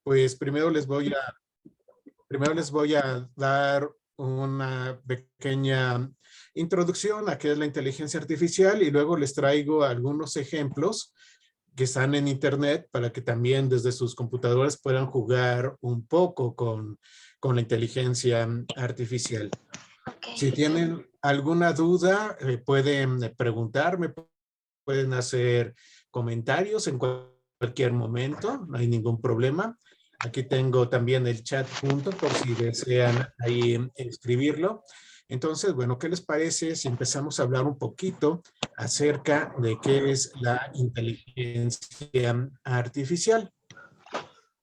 Pues primero les voy a dar una pequeña introducción a qué es la inteligencia artificial y luego les traigo algunos ejemplos que están en internet para que también desde sus computadoras puedan jugar un poco con la inteligencia artificial. Si Ok. tienen alguna duda, pueden preguntarme, pueden hacer comentarios en cualquier momento, no hay ningún problema. Aquí tengo también el chat junto por si desean ahí escribirlo. Entonces, bueno, ¿qué les parece si empezamos a hablar un poquito acerca de qué es la inteligencia artificial?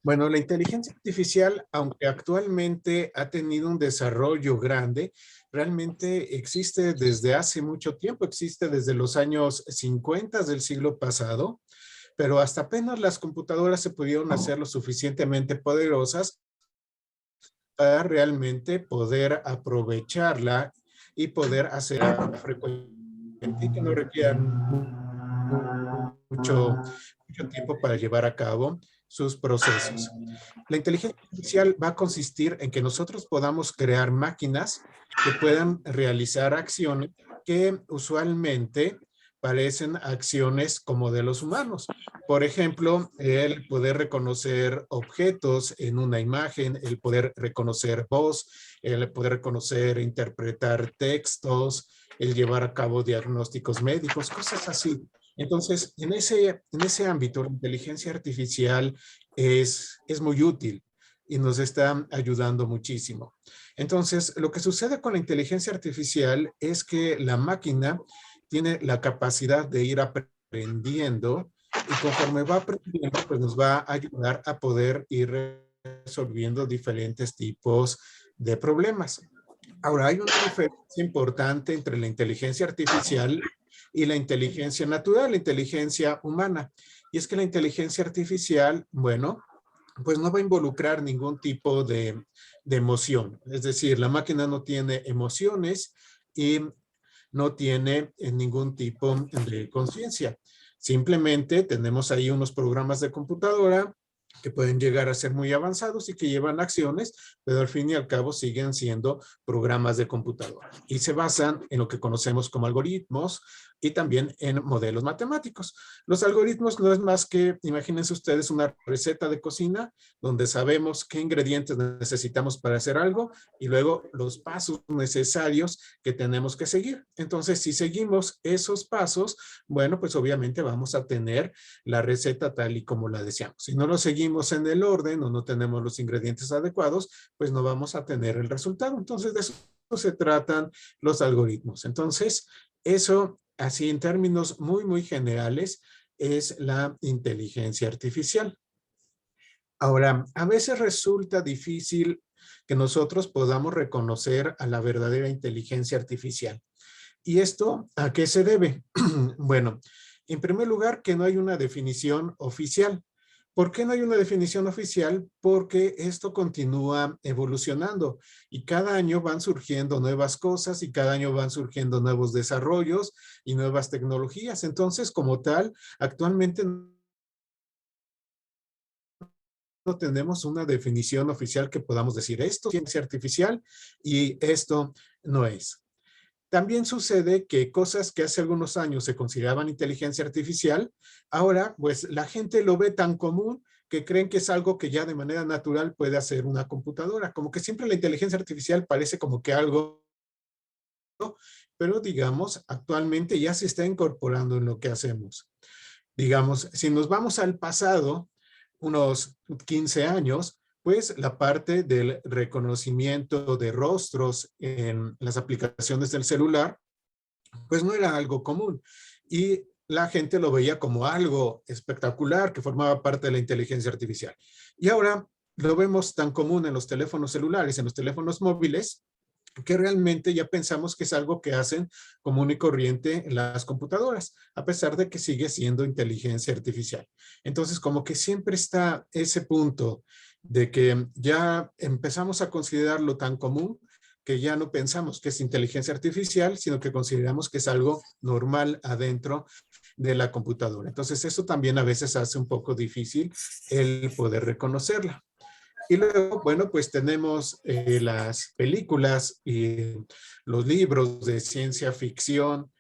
Bueno, la inteligencia artificial, aunque actualmente ha tenido un desarrollo grande, realmente existe desde hace mucho tiempo, existe desde los años 50 del siglo pasado, pero hasta apenas las computadoras se pudieron hacer lo suficientemente poderosas para realmente poder aprovecharla y poder hacer frecuente y que no requieran mucho tiempo para llevar a cabo sus procesos. La inteligencia artificial va a consistir en que nosotros podamos crear máquinas que puedan realizar acciones que usualmente parecen acciones como de los humanos. Por ejemplo, el poder reconocer objetos en una imagen, el poder reconocer voz, el poder reconocer e interpretar textos, el llevar a cabo diagnósticos médicos, cosas así. Entonces, en ese ámbito, la inteligencia artificial es muy útil y nos está ayudando muchísimo. Entonces, lo que sucede con la inteligencia artificial es que la máquina tiene la capacidad de ir aprendiendo y conforme va aprendiendo, pues nos va a ayudar a poder ir resolviendo diferentes tipos de problemas. Ahora, hay una diferencia importante entre la inteligencia artificial y la inteligencia natural, la inteligencia humana. Y es que la inteligencia artificial, bueno, pues no va a involucrar ningún tipo de emoción. Es decir, la máquina no tiene emociones y no tiene ningún tipo de conciencia. Simplemente tenemos ahí unos programas de computadora que pueden llegar a ser muy avanzados y que llevan acciones, pero al fin y al cabo siguen siendo programas de computadora y se basan en lo que conocemos como algoritmos y también en modelos matemáticos. Los algoritmos no es más que, imagínense ustedes, una receta de cocina donde sabemos qué ingredientes necesitamos para hacer algo y luego los pasos necesarios que tenemos que seguir. Entonces, si seguimos esos pasos, bueno, pues obviamente vamos a tener la receta tal y como la deseamos. Si no lo seguimos en el orden o no tenemos los ingredientes adecuados, pues no vamos a tener el resultado. Entonces, de eso se tratan los algoritmos. Entonces, eso, así en términos muy generales, es la inteligencia artificial. Ahora, a veces resulta difícil que nosotros podamos reconocer a la verdadera inteligencia artificial. ¿Y esto a qué se debe? Bueno, en primer lugar, que no hay una definición oficial. ¿Por qué no hay una definición oficial? Porque esto continúa evolucionando y cada año van surgiendo nuevas cosas y cada año van surgiendo nuevos desarrollos y nuevas tecnologías. Entonces, como tal, actualmente no tenemos una definición oficial que podamos decir esto es ciencia artificial y esto no es. También sucede que cosas que hace algunos años se consideraban inteligencia artificial, ahora pues la gente lo ve tan común que creen que es algo que ya de manera natural puede hacer una computadora. Como que siempre la inteligencia artificial parece como que algo, pero digamos, actualmente ya se está incorporando en lo que hacemos. Digamos, si nos vamos al pasado, unos 15 años, pues la parte del reconocimiento de rostros en las aplicaciones del celular, pues no era algo común. Y la gente lo veía como algo espectacular que formaba parte de la inteligencia artificial. Y ahora lo vemos tan común en los teléfonos celulares, en los teléfonos móviles, que realmente ya pensamos que es algo que hacen común y corriente en las computadoras, a pesar de que sigue siendo inteligencia artificial. Entonces, como que siempre está ese punto de que ya empezamos a considerarlo tan común que ya no pensamos que es inteligencia artificial, sino que consideramos que es algo normal adentro de la computadora. Entonces, eso también a veces hace un poco difícil el poder reconocerla. Y luego, bueno, pues tenemos las películas y los libros de ciencia ficción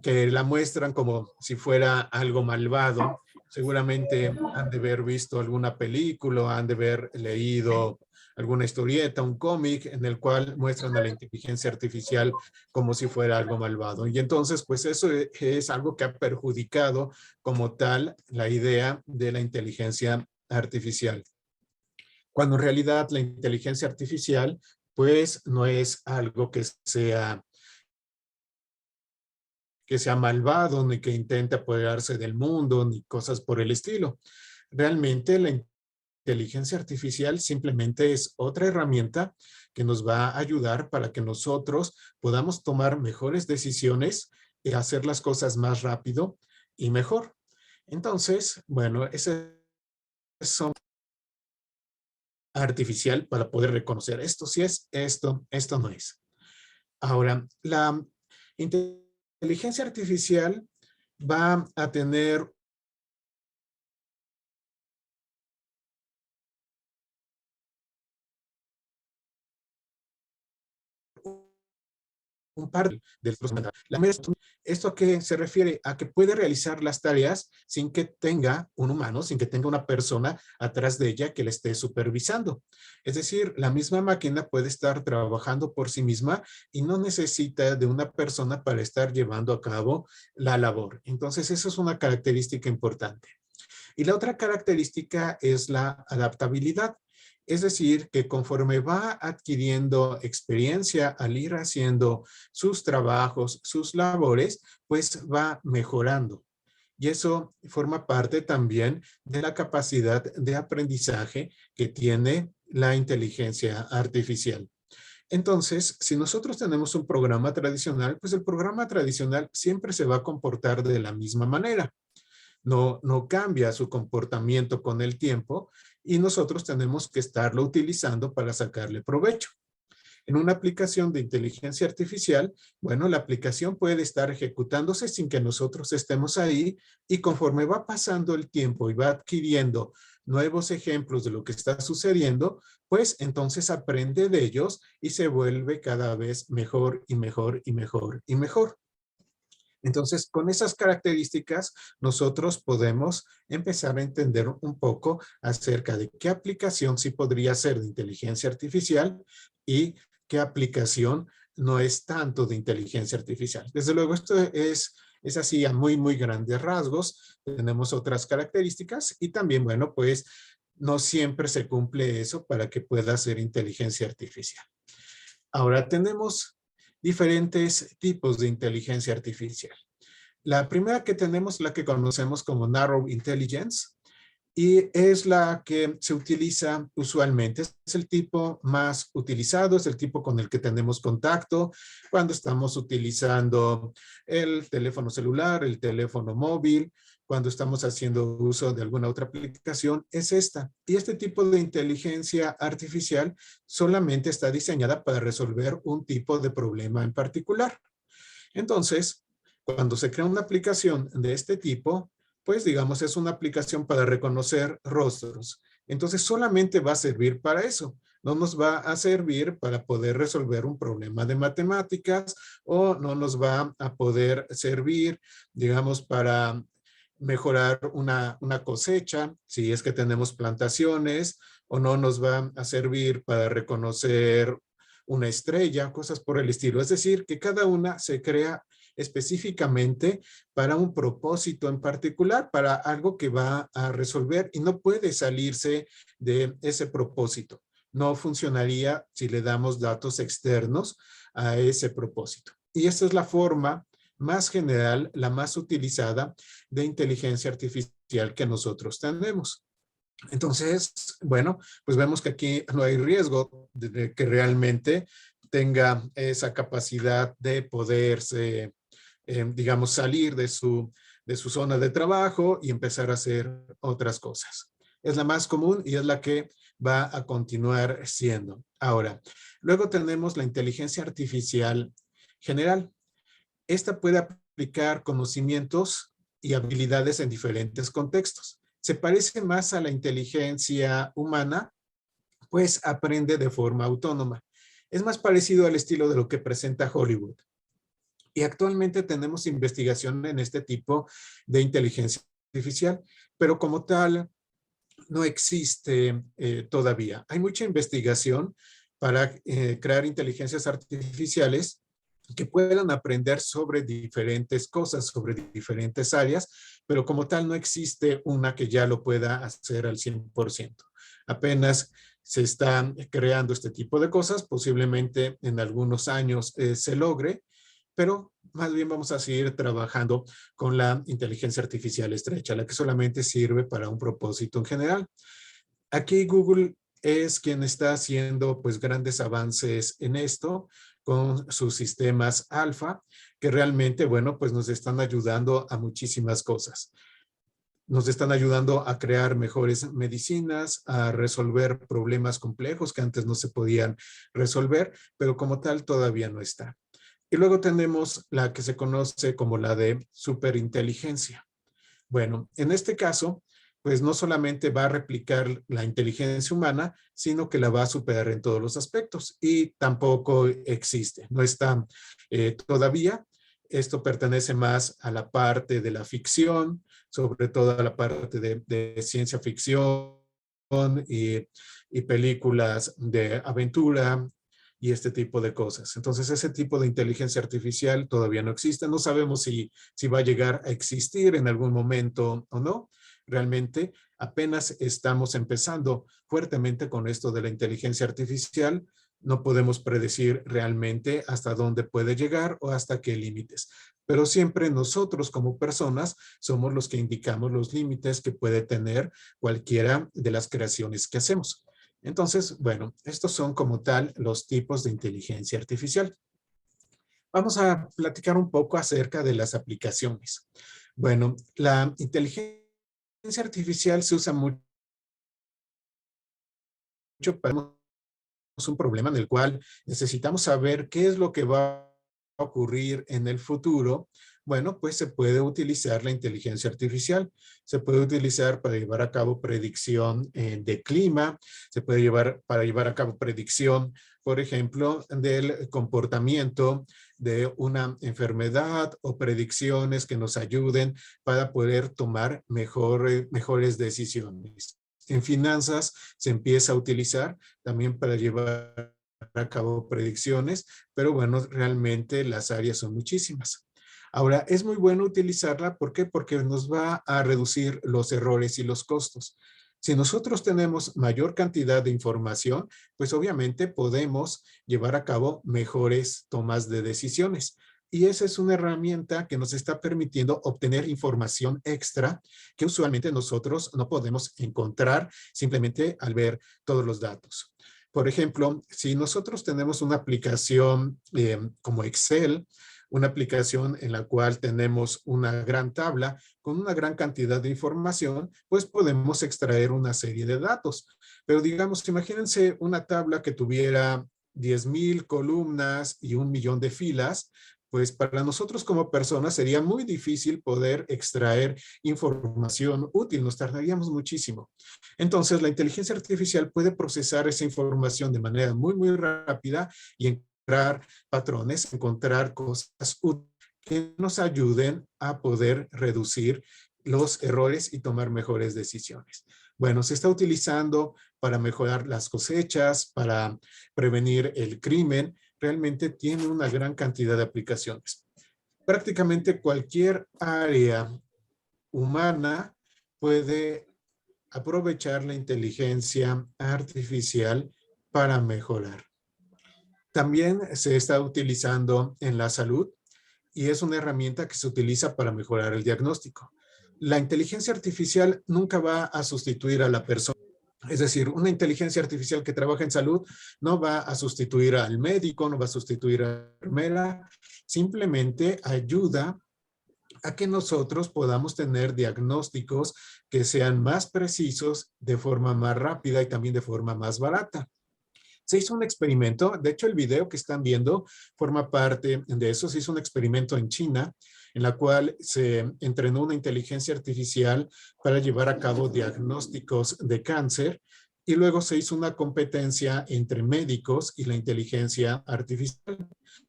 que la muestran como si fuera algo malvado. Seguramente han de haber visto alguna película, han de haber leído alguna historieta, un cómic en el cual muestran a la inteligencia artificial como si fuera algo malvado. Y entonces, pues eso es algo que ha perjudicado como tal la idea de la inteligencia artificial. Cuando en realidad la inteligencia artificial, pues no es algo que sea malvado, ni que intente apoderarse del mundo, ni cosas por el estilo. Realmente la inteligencia artificial simplemente es otra herramienta que nos va a ayudar para que nosotros podamos tomar mejores decisiones y hacer las cosas más rápido y mejor. Entonces, bueno, ese son artificial para poder reconocer esto sí es, esto no es. Ahora, la inteligencia artificial va a tener un par de ¿Esto a qué se refiere? A que puede realizar las tareas sin que tenga un humano, sin que tenga una persona atrás de ella que le esté supervisando. Es decir, la misma máquina puede estar trabajando por sí misma y no necesita de una persona para estar llevando a cabo la labor. Entonces, eso es una característica importante. Y la otra característica es la adaptabilidad. Es decir, que conforme va adquiriendo experiencia al ir haciendo sus trabajos, sus labores, pues va mejorando. Y eso forma parte también de la capacidad de aprendizaje que tiene la inteligencia artificial. Entonces, si nosotros tenemos un programa tradicional, pues el programa tradicional siempre se va a comportar de la misma manera. No cambia su comportamiento con el tiempo y nosotros tenemos que estarlo utilizando para sacarle provecho. En una aplicación de inteligencia artificial, bueno, la aplicación puede estar ejecutándose sin que nosotros estemos ahí y conforme va pasando el tiempo y va adquiriendo nuevos ejemplos de lo que está sucediendo, pues entonces aprende de ellos y se vuelve cada vez mejor y mejor y mejor y mejor. Entonces, con esas características, nosotros podemos empezar a entender un poco acerca de qué aplicación sí podría ser de inteligencia artificial y qué aplicación no es tanto de inteligencia artificial. Desde luego, esto es así a muy, muy grandes rasgos. Tenemos otras características y también, bueno, pues no siempre se cumple eso para que pueda ser inteligencia artificial. Ahora tenemos diferentes tipos de inteligencia artificial. La primera que tenemos, la que conocemos como Narrow Intelligence, y es la que se utiliza usualmente. Es el tipo más utilizado, es el tipo con el que tenemos contacto cuando estamos utilizando el teléfono celular, el teléfono móvil, cuando estamos haciendo uso de alguna otra aplicación, es esta. Y este tipo de inteligencia artificial solamente está diseñada para resolver un tipo de problema en particular. Entonces, cuando se crea una aplicación de este tipo, pues digamos es una aplicación para reconocer rostros. Entonces solamente va a servir para eso. No nos va a servir para poder resolver un problema de matemáticas o no nos va a poder servir, digamos, para mejorar una cosecha, si es que tenemos plantaciones, o no nos va a servir para reconocer una estrella, cosas por el estilo. Es decir, que cada una se crea específicamente para un propósito en particular, para algo que va a resolver y no puede salirse de ese propósito. No funcionaría si le damos datos externos a ese propósito. Y esta es la forma más general, la más utilizada de inteligencia artificial que nosotros tenemos. Entonces, bueno, pues vemos que aquí no hay riesgo de que realmente tenga esa capacidad de poderse, digamos, salir de su zona de trabajo y empezar a hacer otras cosas. Es la más común y es la que va a continuar siendo. Ahora, luego tenemos la inteligencia artificial general. Esta puede aplicar conocimientos y habilidades en diferentes contextos. Se parece más a la inteligencia humana pues aprende de forma autónoma. Es más parecido al estilo de lo que presenta Hollywood. Y actualmente tenemos investigación en este tipo de inteligencia artificial, pero como tal no existe todavía. Hay mucha investigación para crear inteligencias artificiales que puedan aprender sobre diferentes cosas, sobre diferentes áreas, pero como tal no existe una que ya lo pueda hacer al 100%. Apenas se están creando este tipo de cosas, posiblemente en algunos años se logre, pero más bien vamos a seguir trabajando con la inteligencia artificial estrecha, la que solamente sirve para un propósito en general. Aquí Google es quien está haciendo pues grandes avances en esto con sus sistemas alfa, que realmente, bueno, pues nos están ayudando a muchísimas cosas. Nos están ayudando a crear mejores medicinas, a resolver problemas complejos que antes no se podían resolver, pero como tal todavía no está. Y luego tenemos la que se conoce como la de superinteligencia. Bueno, en este caso, pues no solamente va a replicar la inteligencia humana, sino que la va a superar en todos los aspectos y tampoco existe, no está todavía. Esto pertenece más a la parte de la ficción, sobre todo a la parte de ciencia ficción y, y películas de aventura, y este tipo de cosas. Entonces, ese tipo de inteligencia artificial todavía no existe. No sabemos si va a llegar a existir en algún momento o no. Realmente apenas estamos empezando fuertemente con esto de la inteligencia artificial. No podemos predecir realmente hasta dónde puede llegar o hasta qué límites. Pero siempre nosotros como personas somos los que indicamos los límites que puede tener cualquiera de las creaciones que hacemos. Entonces, bueno, estos son como tal los tipos de inteligencia artificial. Vamos a platicar un poco acerca de las aplicaciones. Bueno, la inteligencia artificial se usa mucho para un problema en el cual necesitamos saber qué es lo que va a ocurrir en el futuro. Bueno, pues se puede utilizar la inteligencia artificial. Se puede utilizar para llevar a cabo predicción de clima. Se puede llevar para llevar a cabo predicción, por ejemplo, del comportamiento de una enfermedad o predicciones que nos ayuden para poder tomar mejores decisiones. En finanzas se empieza a utilizar también para llevar a cabo predicciones, pero bueno, realmente las áreas son muchísimas. Ahora, es muy bueno utilizarla, ¿por qué? Porque nos va a reducir los errores y los costos. Si nosotros tenemos mayor cantidad de información, pues obviamente podemos llevar a cabo mejores tomas de decisiones. Y esa es una herramienta que nos está permitiendo obtener información extra que usualmente nosotros no podemos encontrar simplemente al ver todos los datos. Por ejemplo, si nosotros tenemos una aplicación como Excel, una aplicación en la cual tenemos una gran tabla con una gran cantidad de información, pues podemos extraer una serie de datos. Pero digamos, imagínense una tabla que tuviera 10,000 columnas y 1,000,000 de filas, pues para nosotros como personas sería muy difícil poder extraer información útil, nos tardaríamos muchísimo. Entonces, la inteligencia artificial puede procesar esa información de manera muy rápida y encontrar patrones, encontrar cosas útiles que nos ayuden a poder reducir los errores y tomar mejores decisiones. Bueno, se está utilizando para mejorar las cosechas, para prevenir el crimen. Realmente tiene una gran cantidad de aplicaciones. Prácticamente cualquier área humana puede aprovechar la inteligencia artificial para mejorar. También se está utilizando en la salud y es una herramienta que se utiliza para mejorar el diagnóstico. La inteligencia artificial nunca va a sustituir a la persona. Es decir, una inteligencia artificial que trabaja en salud no va a sustituir al médico, no va a sustituir a la enfermera, simplemente ayuda a que nosotros podamos tener diagnósticos que sean más precisos de forma más rápida y también de forma más barata. Se hizo un experimento, de hecho el video que están viendo forma parte de eso. Se hizo un experimento en China en la cual se entrenó una inteligencia artificial para llevar a cabo diagnósticos de cáncer y luego se hizo una competencia entre médicos y la inteligencia artificial.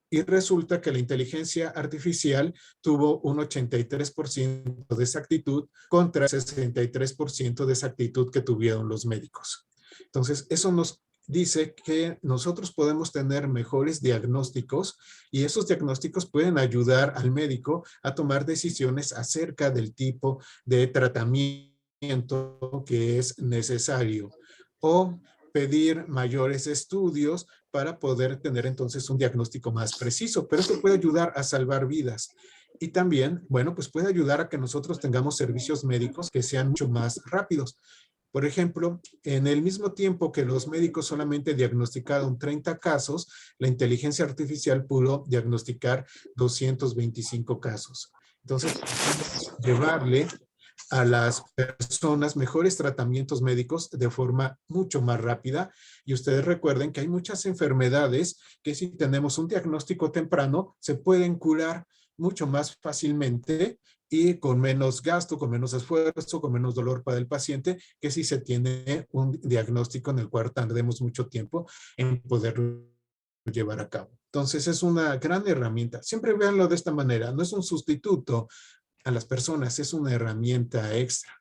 Y resulta que la inteligencia artificial tuvo un 83% de exactitud contra el 63% de exactitud que tuvieron los médicos. Entonces, eso nos dice que nosotros podemos tener mejores diagnósticos y esos diagnósticos pueden ayudar al médico a tomar decisiones acerca del tipo de tratamiento que es necesario o pedir mayores estudios para poder tener entonces un diagnóstico más preciso, pero esto puede ayudar a salvar vidas. Y también, bueno, pues puede ayudar a que nosotros tengamos servicios médicos que sean mucho más rápidos. Por ejemplo, en el mismo tiempo que los médicos solamente diagnosticaron 30 casos, la inteligencia artificial pudo diagnosticar 225 casos. Entonces, llevarle a las personas mejores tratamientos médicos de forma mucho más rápida. Y ustedes recuerden que hay muchas enfermedades que si tenemos un diagnóstico temprano se pueden curar mucho más fácilmente y con menos gasto, con menos esfuerzo, con menos dolor para el paciente, que si se tiene un diagnóstico en el cual tardemos mucho tiempo en poderlo llevar a cabo. Entonces es una gran herramienta. Siempre véanlo de esta manera. No es un sustituto a las personas, es una herramienta extra.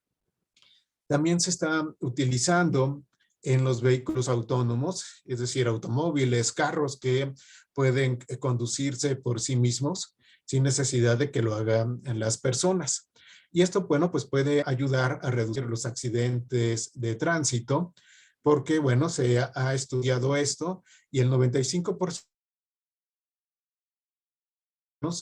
También se está utilizando en los vehículos autónomos, es decir, automóviles, carros que pueden conducirse por sí mismos sin necesidad de que lo hagan las personas. Y esto, bueno, pues puede ayudar a reducir los accidentes de tránsito, porque, bueno, se ha estudiado esto y el 95%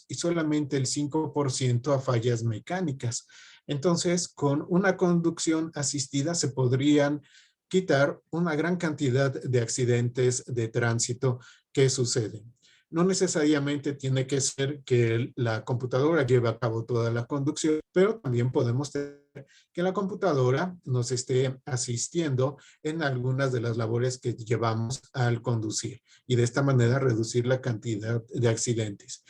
y solamente el 5% a fallas mecánicas. Entonces, con una conducción asistida se podrían quitar una gran cantidad de accidentes de tránsito que suceden. No necesariamente tiene que ser que la computadora lleve a cabo toda la conducción, pero también podemos tener que la computadora nos esté asistiendo en algunas de las labores que llevamos al conducir y de esta manera reducir la cantidad de accidentes.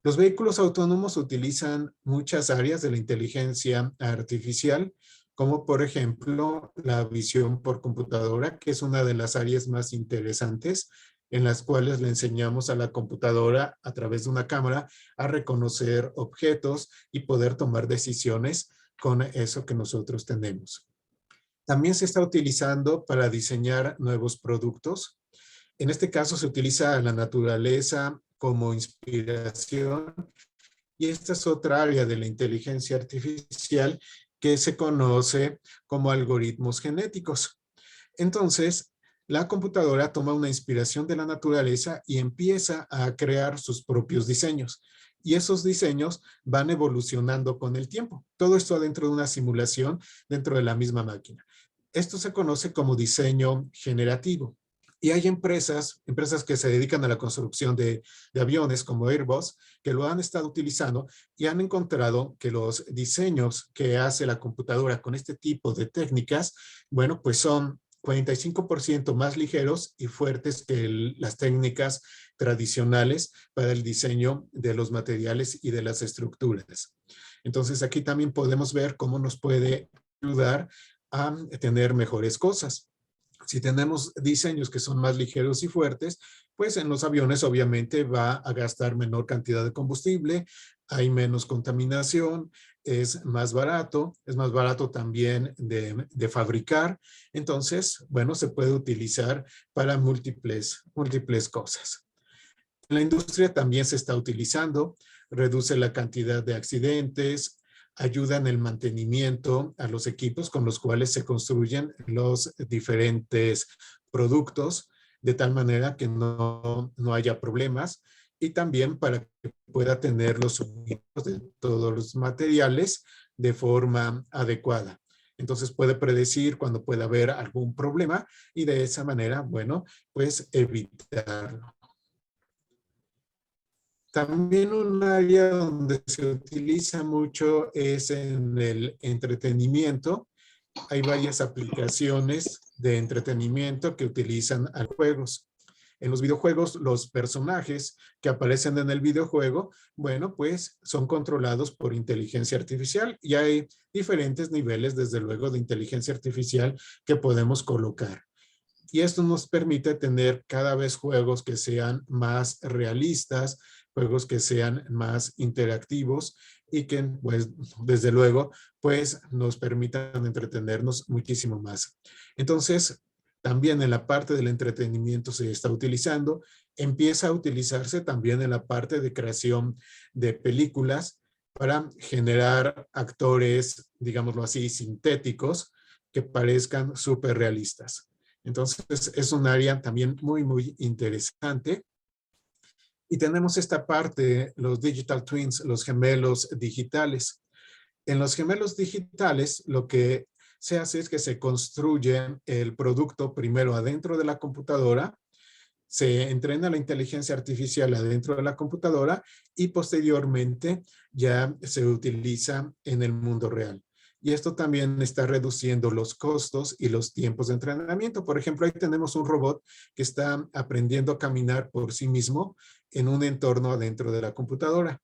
Los vehículos autónomos utilizan muchas áreas de la inteligencia artificial, como por ejemplo la visión por computadora, que es una de las áreas más interesantes en las cuales le enseñamos a la computadora a través de una cámara a reconocer objetos y poder tomar decisiones con eso que nosotros tenemos. También se está utilizando para diseñar nuevos productos. En este caso se utiliza la naturaleza como inspiración y esta es otra área de la inteligencia artificial que se conoce como algoritmos genéticos. Entonces, la computadora toma una inspiración de la naturaleza y empieza a crear sus propios diseños. Y esos diseños van evolucionando con el tiempo. Todo esto dentro de una simulación dentro de la misma máquina. Esto se conoce como diseño generativo. Y hay empresas que se dedican a la construcción de aviones como Airbus, que lo han estado utilizando y han encontrado que los diseños que hace la computadora con este tipo de técnicas, bueno, pues son 45% más ligeros y fuertes que las técnicas tradicionales para el diseño de los materiales y de las estructuras. Entonces aquí también podemos ver cómo nos puede ayudar a tener mejores cosas. Si tenemos diseños que son más ligeros y fuertes, pues en los aviones obviamente va a gastar menor cantidad de combustible, hay menos contaminación, es más barato también de fabricar. Entonces, bueno, se puede utilizar para múltiples cosas. En la industria también se está utilizando, reduce la cantidad de accidentes, ayuda en el mantenimiento a los equipos con los cuales se construyen los diferentes productos, de tal manera que no haya problemas y también para que pueda tener los suministros de todos los materiales de forma adecuada. Entonces puede predecir cuando pueda haber algún problema y de esa manera, bueno, pues evitarlo. También un área donde se utiliza mucho es en el entretenimiento. Hay varias aplicaciones de entretenimiento que utilizan a juegos. En los videojuegos, los personajes que aparecen en el videojuego, bueno, pues son controlados por inteligencia artificial y hay diferentes niveles, desde luego, de inteligencia artificial que podemos colocar. Y esto nos permite tener cada vez juegos que sean más realistas, juegos que sean más interactivos y que, pues, desde luego, pues nos permitan entretenernos muchísimo más. Entonces, también en la parte del entretenimiento se está utilizando, empieza a utilizarse también en la parte de creación de películas para generar actores, digámoslo así, sintéticos que parezcan súper realistas. Entonces, es un área también muy, muy interesante. Y tenemos esta parte, los digital twins, los gemelos digitales. En los gemelos digitales, lo que se hace es que se construye el producto primero adentro de la computadora, se entrena la inteligencia artificial adentro de la computadora y posteriormente ya se utiliza en el mundo real. Y esto también está reduciendo los costos y los tiempos de entrenamiento. Por ejemplo, ahí tenemos un robot que está aprendiendo a caminar por sí mismo en un entorno adentro de la computadora.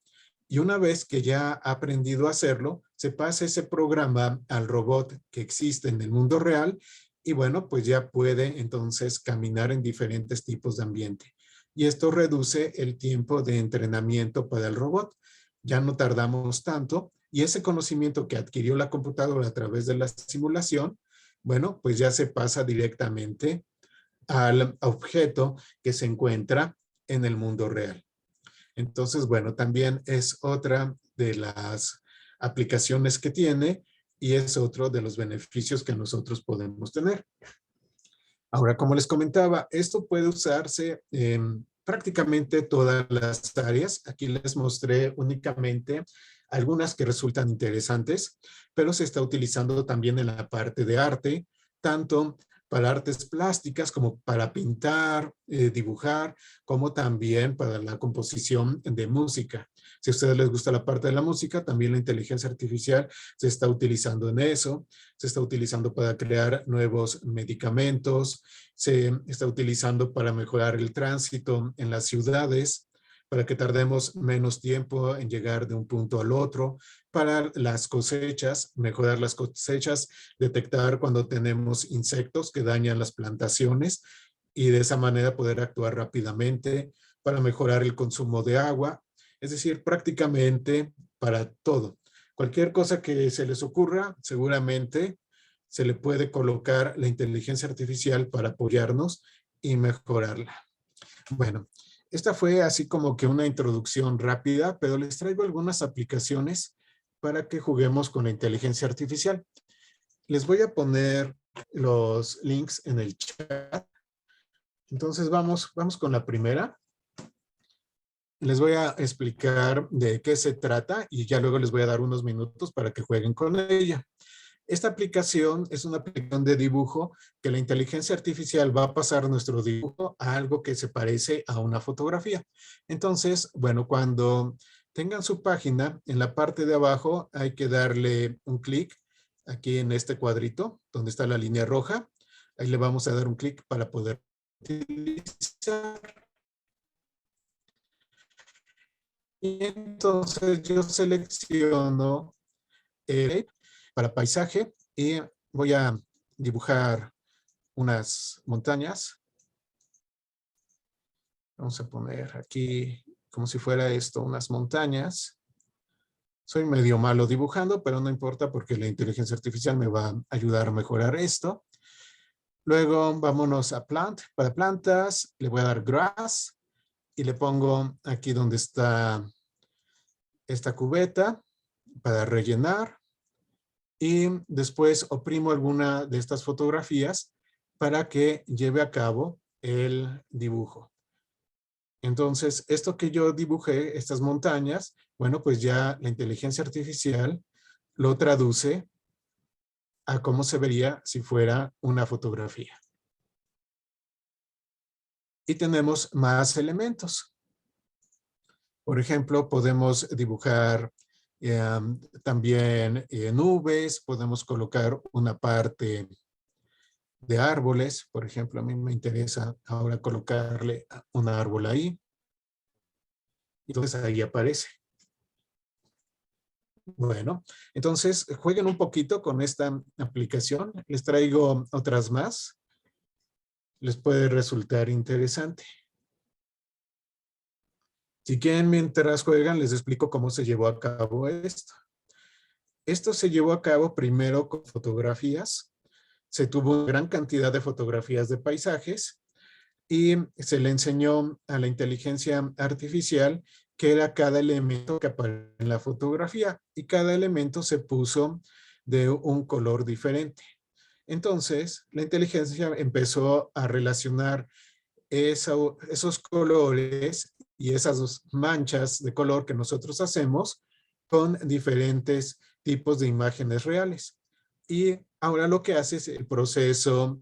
Y una vez que ya ha aprendido a hacerlo, se pasa ese programa al robot que existe en el mundo real y bueno, pues ya puede entonces caminar en diferentes tipos de ambiente. Y esto reduce el tiempo de entrenamiento para el robot. Ya no tardamos tanto y ese conocimiento que adquirió la computadora a través de la simulación, bueno, pues ya se pasa directamente al objeto que se encuentra en el mundo real. Entonces, bueno, también es otra de las aplicaciones que tiene y es otro de los beneficios que nosotros podemos tener. Ahora, como les comentaba, esto puede usarse en prácticamente todas las áreas. Aquí les mostré únicamente algunas que resultan interesantes, pero se está utilizando también en la parte de arte, tanto para artes plásticas como para pintar, dibujar, como también para la composición de música. Si a ustedes les gusta la parte de la música, también la inteligencia artificial se está utilizando en eso, se está utilizando para crear nuevos medicamentos, se está utilizando para mejorar el tránsito en las ciudades, para que tardemos menos tiempo en llegar de un punto al otro, para las cosechas, mejorar las cosechas, detectar cuando tenemos insectos que dañan las plantaciones y de esa manera poder actuar rápidamente, para mejorar el consumo de agua, es decir, prácticamente para todo. Cualquier cosa que se les ocurra, seguramente se le puede colocar la inteligencia artificial para apoyarnos y mejorarla. Bueno, esta fue así como que una introducción rápida, pero les traigo algunas aplicaciones para que juguemos con la inteligencia artificial. Les voy a poner los links en el chat. Entonces vamos con la primera. Les voy a explicar de qué se trata y ya luego les voy a dar unos minutos para que jueguen con ella. Esta aplicación es una aplicación de dibujo que la inteligencia artificial va a pasar nuestro dibujo a algo que se parece a una fotografía. Entonces, bueno, cuando tengan su página, en la parte de abajo hay que darle un clic aquí en este cuadrito donde está la línea roja. Ahí le vamos a dar un clic para poder utilizar. Y entonces yo selecciono para paisaje y voy a dibujar unas montañas. Vamos a poner aquí como si fuera esto, unas montañas. Soy medio malo dibujando, pero no importa porque la inteligencia artificial me va a ayudar a mejorar esto. Luego vámonos a plant. Para plantas le voy a dar grass y le pongo aquí donde está esta cubeta para rellenar. Y después oprimo alguna de estas fotografías para que lleve a cabo el dibujo. Entonces, esto que yo dibujé, estas montañas, bueno, pues ya la inteligencia artificial lo traduce a cómo se vería si fuera una fotografía. Y tenemos más elementos. Por ejemplo, podemos dibujar también nubes, podemos colocar una parte de árboles. Por ejemplo, a mí me interesa ahora colocarle un árbol ahí. Entonces ahí aparece. Bueno, entonces jueguen un poquito con esta aplicación. Les traigo otras más. Les puede resultar interesante. Si quieren, mientras juegan, les explico cómo se llevó a cabo esto. Esto se llevó a cabo primero con fotografías. Se tuvo una gran cantidad de fotografías de paisajes y se le enseñó a la inteligencia artificial qué era cada elemento que aparece en la fotografía y cada elemento se puso de un color diferente. Entonces, la inteligencia empezó a relacionar esos colores y esas dos manchas de color que nosotros hacemos con diferentes tipos de imágenes reales. Y ahora lo que hace es el proceso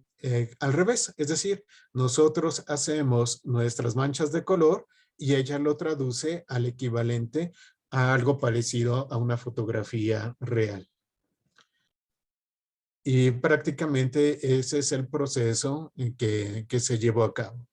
al revés, es decir, nosotros hacemos nuestras manchas de color y ella lo traduce al equivalente a algo parecido a una fotografía real. Y prácticamente ese es el proceso que se llevó a cabo.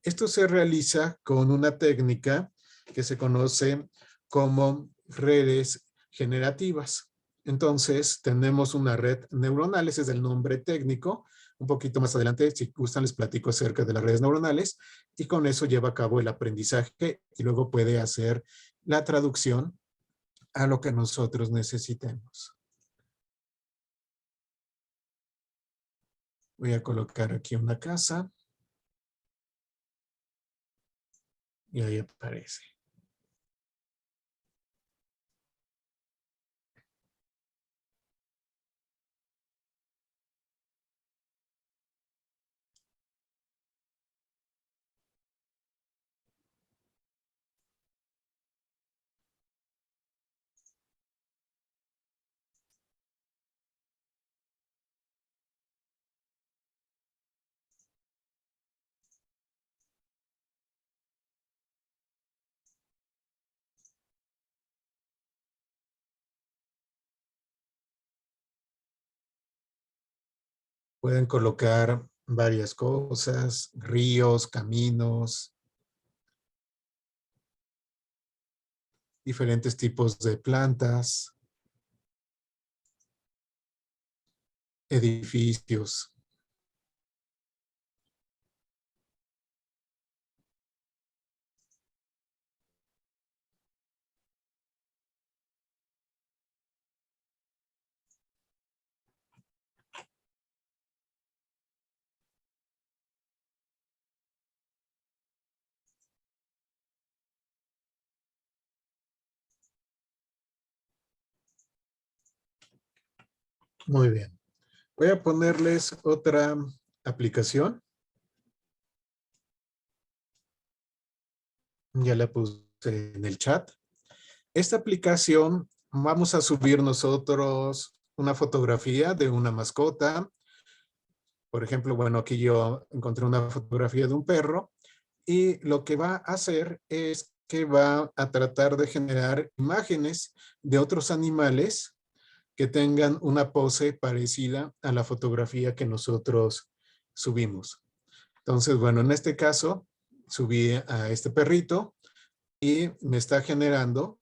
Esto se realiza con una técnica que se conoce como redes generativas. Entonces, tenemos una red neuronal, ese es el nombre técnico. Un poquito más adelante, si gustan, les platico acerca de las redes neuronales y con eso lleva a cabo el aprendizaje y luego puede hacer la traducción a lo que nosotros necesitemos. Voy a colocar aquí una casa y ahí aparece. Pueden colocar varias cosas, ríos, caminos, diferentes tipos de plantas, edificios. Muy bien. Voy a ponerles otra aplicación. Ya la puse en el chat. Esta aplicación vamos a subir nosotros una fotografía de una mascota. Por ejemplo, bueno, aquí yo encontré una fotografía de un perro y lo que va a hacer es que va a tratar de generar imágenes de otros animales que tengan una pose parecida a la fotografía que nosotros subimos. Entonces, bueno, en este caso, subí a este perrito y me está generando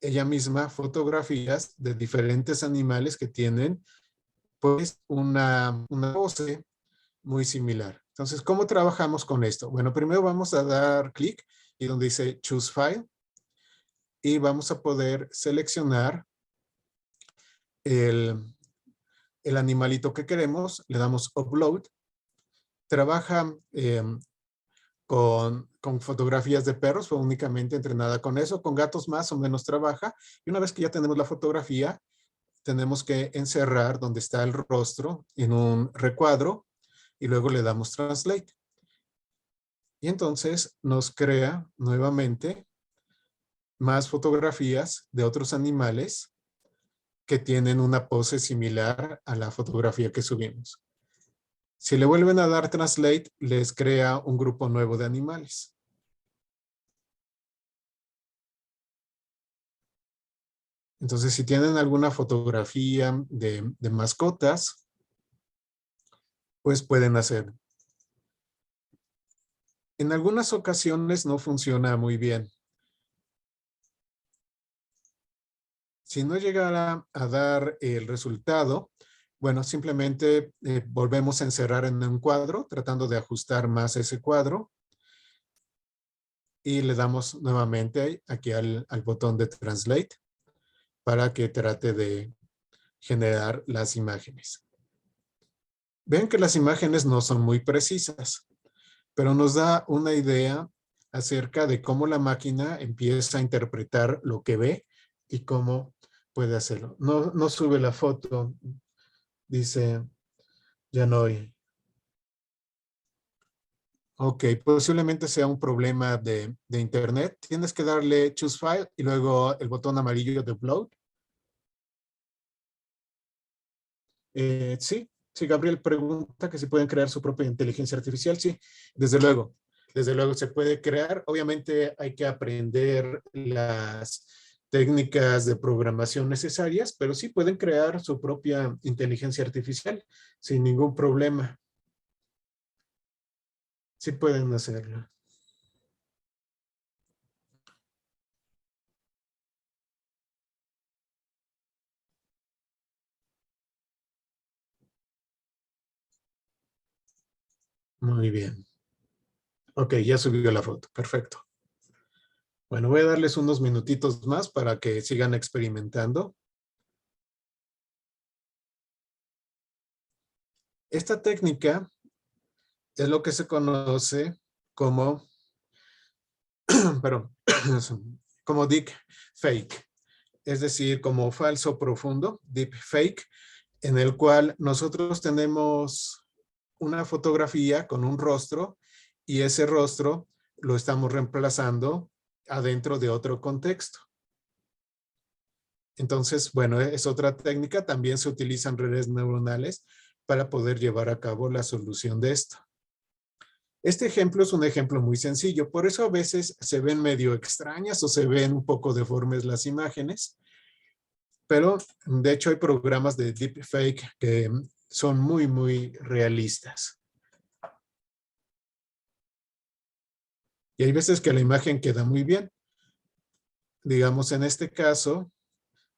ella misma fotografías de diferentes animales que tienen pues una pose muy similar. Entonces, ¿cómo trabajamos con esto? Bueno, primero vamos a dar clic y donde dice Choose File y vamos a poder seleccionar el, el animalito que queremos, le damos Upload. Trabaja con fotografías de perros, fue únicamente entrenada con eso, con gatos más o menos trabaja. Y una vez que ya tenemos la fotografía, tenemos que encerrar donde está el rostro en un recuadro y luego le damos Translate. Y entonces nos crea nuevamente más fotografías de otros animales que tienen una pose similar a la fotografía que subimos. Si le vuelven a dar Translate, les crea un grupo nuevo de animales. Entonces, si tienen alguna fotografía de mascotas, pues pueden hacerlo. En algunas ocasiones no funciona muy bien. Si no llegara a dar el resultado, bueno, simplemente volvemos a encerrar en un cuadro, tratando de ajustar más ese cuadro. Y le damos nuevamente aquí al botón de Translate para que trate de generar las imágenes. Ven que las imágenes no son muy precisas, pero nos da una idea acerca de cómo la máquina empieza a interpretar lo que ve y cómo puede hacerlo. No sube la foto, dice Yanoy. Ok, posiblemente sea un problema de internet. Tienes que darle Choose File y luego el botón amarillo de Upload. Sí, Gabriel pregunta que si pueden crear su propia inteligencia artificial. Sí, desde luego se puede crear. Obviamente hay que aprender las técnicas de programación necesarias, pero sí pueden crear su propia inteligencia artificial sin ningún problema. Sí pueden hacerlo. Muy bien. Ok, ya subió la foto. Perfecto. Bueno, voy a darles unos minutitos más para que sigan experimentando. Esta técnica es lo que se conoce como, perdón, como deep fake, es decir, como falso profundo, deep fake, en el cual nosotros tenemos una fotografía con un rostro y ese rostro lo estamos reemplazando adentro de otro contexto. Entonces, bueno, es otra técnica. También se utilizan redes neuronales para poder llevar a cabo la solución de esto. Este ejemplo es un ejemplo muy sencillo, por eso a veces se ven medio extrañas o se ven un poco deformes las imágenes, pero de hecho hay programas de deepfake que son muy, muy realistas. Y hay veces que la imagen queda muy bien. Digamos, en este caso,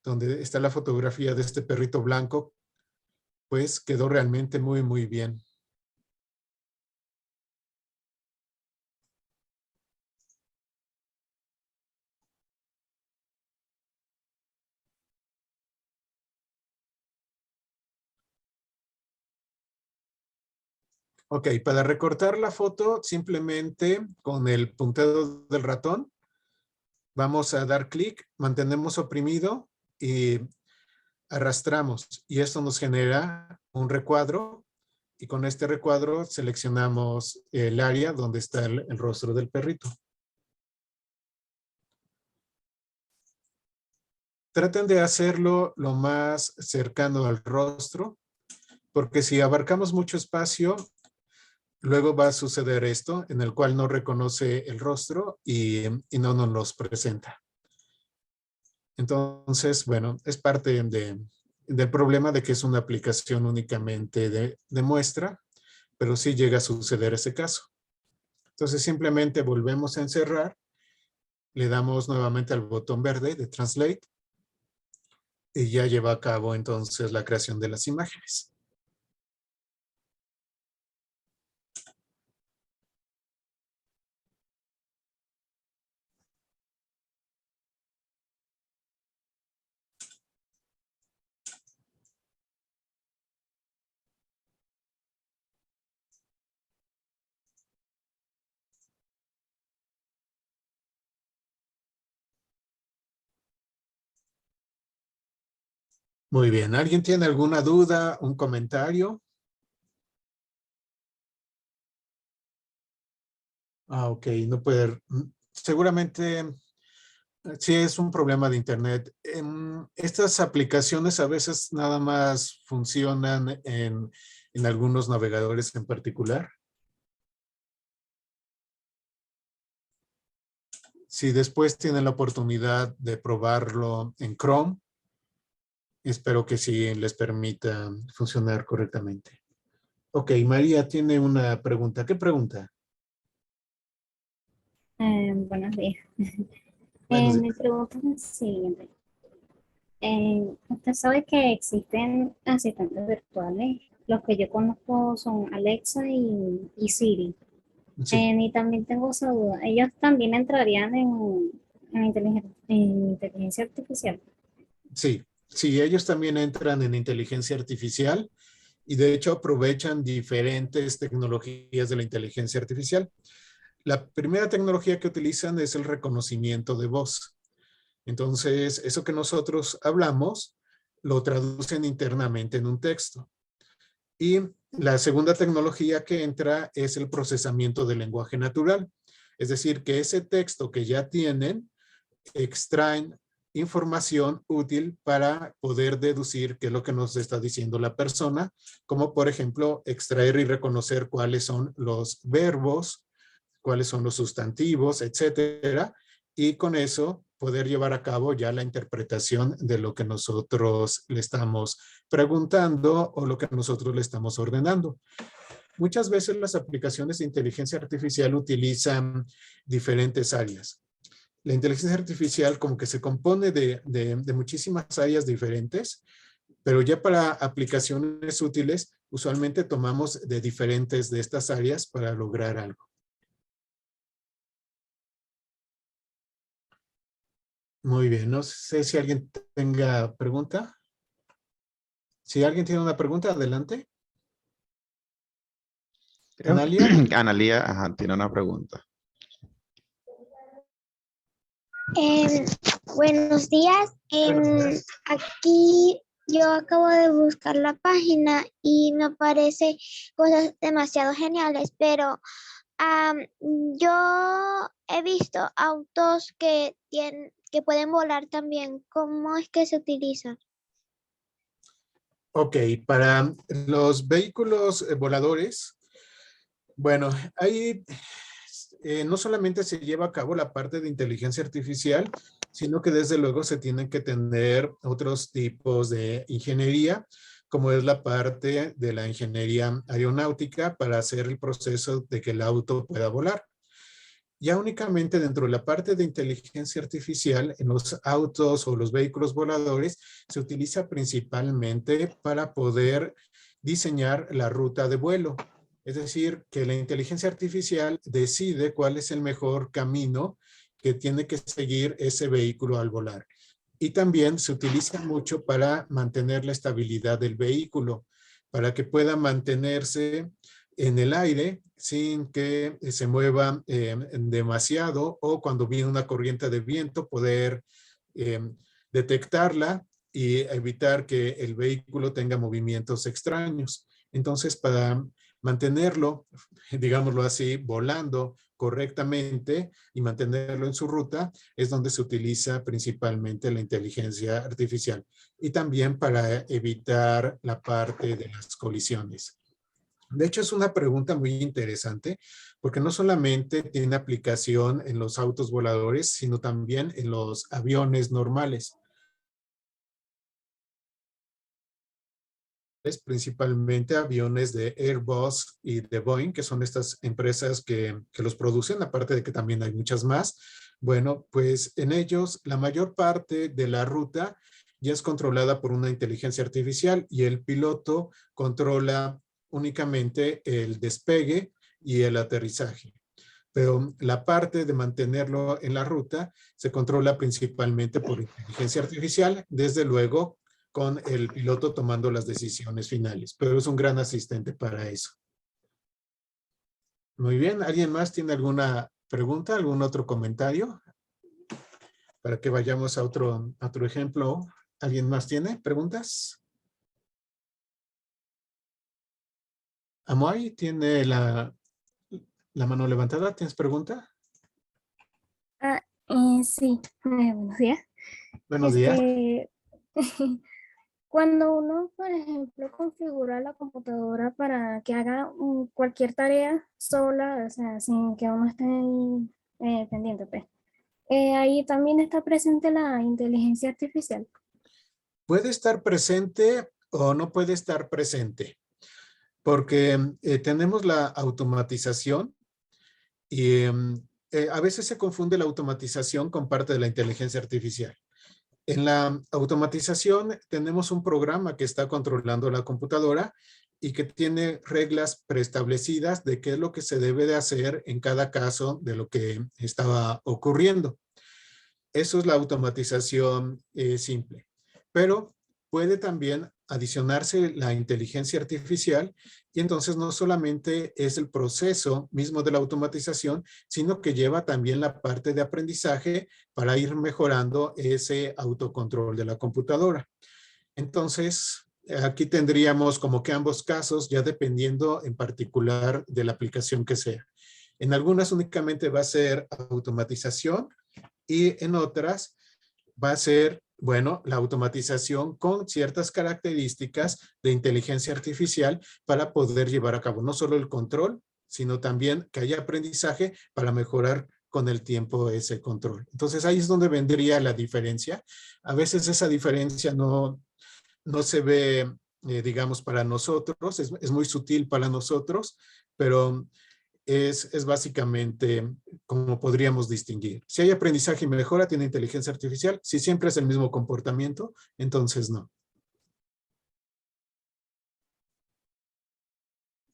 donde está la fotografía de este perrito blanco, pues quedó realmente muy, muy bien. Ok, para recortar la foto, simplemente con el puntero del ratón, vamos a dar clic, mantenemos oprimido y arrastramos. Y esto nos genera un recuadro. Y con este recuadro seleccionamos el área donde está el rostro del perrito. Traten de hacerlo lo más cercano al rostro, porque si abarcamos mucho espacio, luego va a suceder esto, en el cual no reconoce el rostro y no nos los presenta. Entonces, bueno, es parte del problema de que es una aplicación únicamente de muestra, pero sí llega a suceder ese caso. Entonces, simplemente volvemos a encerrar, le damos nuevamente al botón verde de Translate y ya lleva a cabo entonces la creación de las imágenes. Muy bien. ¿Alguien tiene alguna duda, un comentario? Ok, no puede. Seguramente sí es un problema de internet. Estas aplicaciones a veces nada más funcionan en algunos navegadores en particular. Si después tienen la oportunidad de probarlo en Chrome, espero que sí les permita funcionar correctamente. Ok, María tiene una pregunta. ¿Qué pregunta? Buenos días. Buenos Mi días. pregunta es la siguiente. Usted sabe que existen asistentes virtuales. Los que yo conozco son Alexa y Siri. Sí, Y también tengo esa duda. ¿Ellos también entrarían en inteligencia artificial? sí. Sí, ellos también entran en inteligencia artificial y de hecho aprovechan diferentes tecnologías de la inteligencia artificial. La primera tecnología que utilizan es el reconocimiento de voz. Entonces, eso que nosotros hablamos lo traducen internamente en un texto. Y la segunda tecnología que entra es el procesamiento del lenguaje natural. Es decir, que ese texto que ya tienen, extraen información útil para poder deducir qué es lo que nos está diciendo la persona, como por ejemplo extraer y reconocer cuáles son los verbos, cuáles son los sustantivos, etcétera, y con eso poder llevar a cabo ya la interpretación de lo que nosotros le estamos preguntando o lo que nosotros le estamos ordenando. Muchas veces las aplicaciones de inteligencia artificial utilizan diferentes áreas. La inteligencia artificial como que se compone de muchísimas áreas diferentes, pero ya para aplicaciones útiles, usualmente tomamos de diferentes de estas áreas para lograr algo. Muy bien, no sé si alguien tenga pregunta. Si alguien tiene una pregunta, adelante. Creo que Analia. Analía, ajá, tiene una pregunta. Em, Buenos días. Buenos días. Aquí yo acabo de buscar la página y me parece cosas demasiado geniales, pero yo he visto autos que pueden volar también. ¿Cómo es que se utilizan? Ok, para los vehículos voladores, bueno, ahí no solamente se lleva a cabo la parte de inteligencia artificial, sino que desde luego se tienen que tener otros tipos de ingeniería, como es la parte de la ingeniería aeronáutica para hacer el proceso de que el auto pueda volar. Ya únicamente dentro de la parte de inteligencia artificial, en los autos o los vehículos voladores, se utiliza principalmente para poder diseñar la ruta de vuelo. Es decir, que la inteligencia artificial decide cuál es el mejor camino que tiene que seguir ese vehículo al volar. Y también se utiliza mucho para mantener la estabilidad del vehículo, para que pueda mantenerse en el aire sin que se mueva demasiado o cuando viene una corriente de viento poder eh, detectarla y evitar que el vehículo tenga movimientos extraños. Entonces, para mantenerlo, digámoslo así, volando correctamente y mantenerlo en su ruta, es donde se utiliza principalmente la inteligencia artificial y también para evitar la parte de las colisiones. De hecho, es una pregunta muy interesante porque no solamente tiene aplicación en los autos voladores, sino también en los aviones normales. Principalmente aviones de Airbus y de Boeing, que son estas empresas que los producen, aparte de que también hay muchas más. Bueno, pues en ellos la mayor parte de la ruta ya es controlada por una inteligencia artificial y el piloto controla únicamente el despegue y el aterrizaje. Pero la parte de mantenerlo en la ruta se controla principalmente por inteligencia artificial, desde luego con el piloto tomando las decisiones finales, pero es un gran asistente para eso. Muy bien, ¿alguien más tiene alguna pregunta, algún otro comentario? Para que vayamos a otro ejemplo. ¿Alguien más tiene preguntas? Amoy, ¿tiene la mano levantada? ¿Tienes pregunta? Ah, sí, buenos días. Buenos días. Este, cuando uno, por ejemplo, configura la computadora para que haga cualquier tarea sola, o sea, sin que uno esté ahí, pendiente, pues, ahí también está presente la inteligencia artificial. Puede estar presente o no puede estar presente. porque tenemos la automatización y a veces se confunde la automatización con parte de la inteligencia artificial. En la automatización tenemos un programa que está controlando la computadora y que tiene reglas preestablecidas de qué es lo que se debe de hacer en cada caso de lo que estaba ocurriendo. Eso es la automatización simple. Pero puede también adicionarse la inteligencia artificial y entonces no solamente es el proceso mismo de la automatización, sino que lleva también la parte de aprendizaje para ir mejorando ese autocontrol de la computadora. Entonces, aquí tendríamos como que ambos casos, ya dependiendo en particular de la aplicación que sea. En algunas únicamente va a ser automatización y en otras va a ser, bueno, la automatización con ciertas características de inteligencia artificial para poder llevar a cabo no solo el control, sino también que haya aprendizaje para mejorar con el tiempo ese control. Entonces ahí es donde vendría la diferencia. A veces esa diferencia no se ve, digamos, para nosotros, es muy sutil para nosotros, pero es básicamente como podríamos distinguir. Si hay aprendizaje y mejora, tiene inteligencia artificial. Si siempre es el mismo comportamiento, entonces no.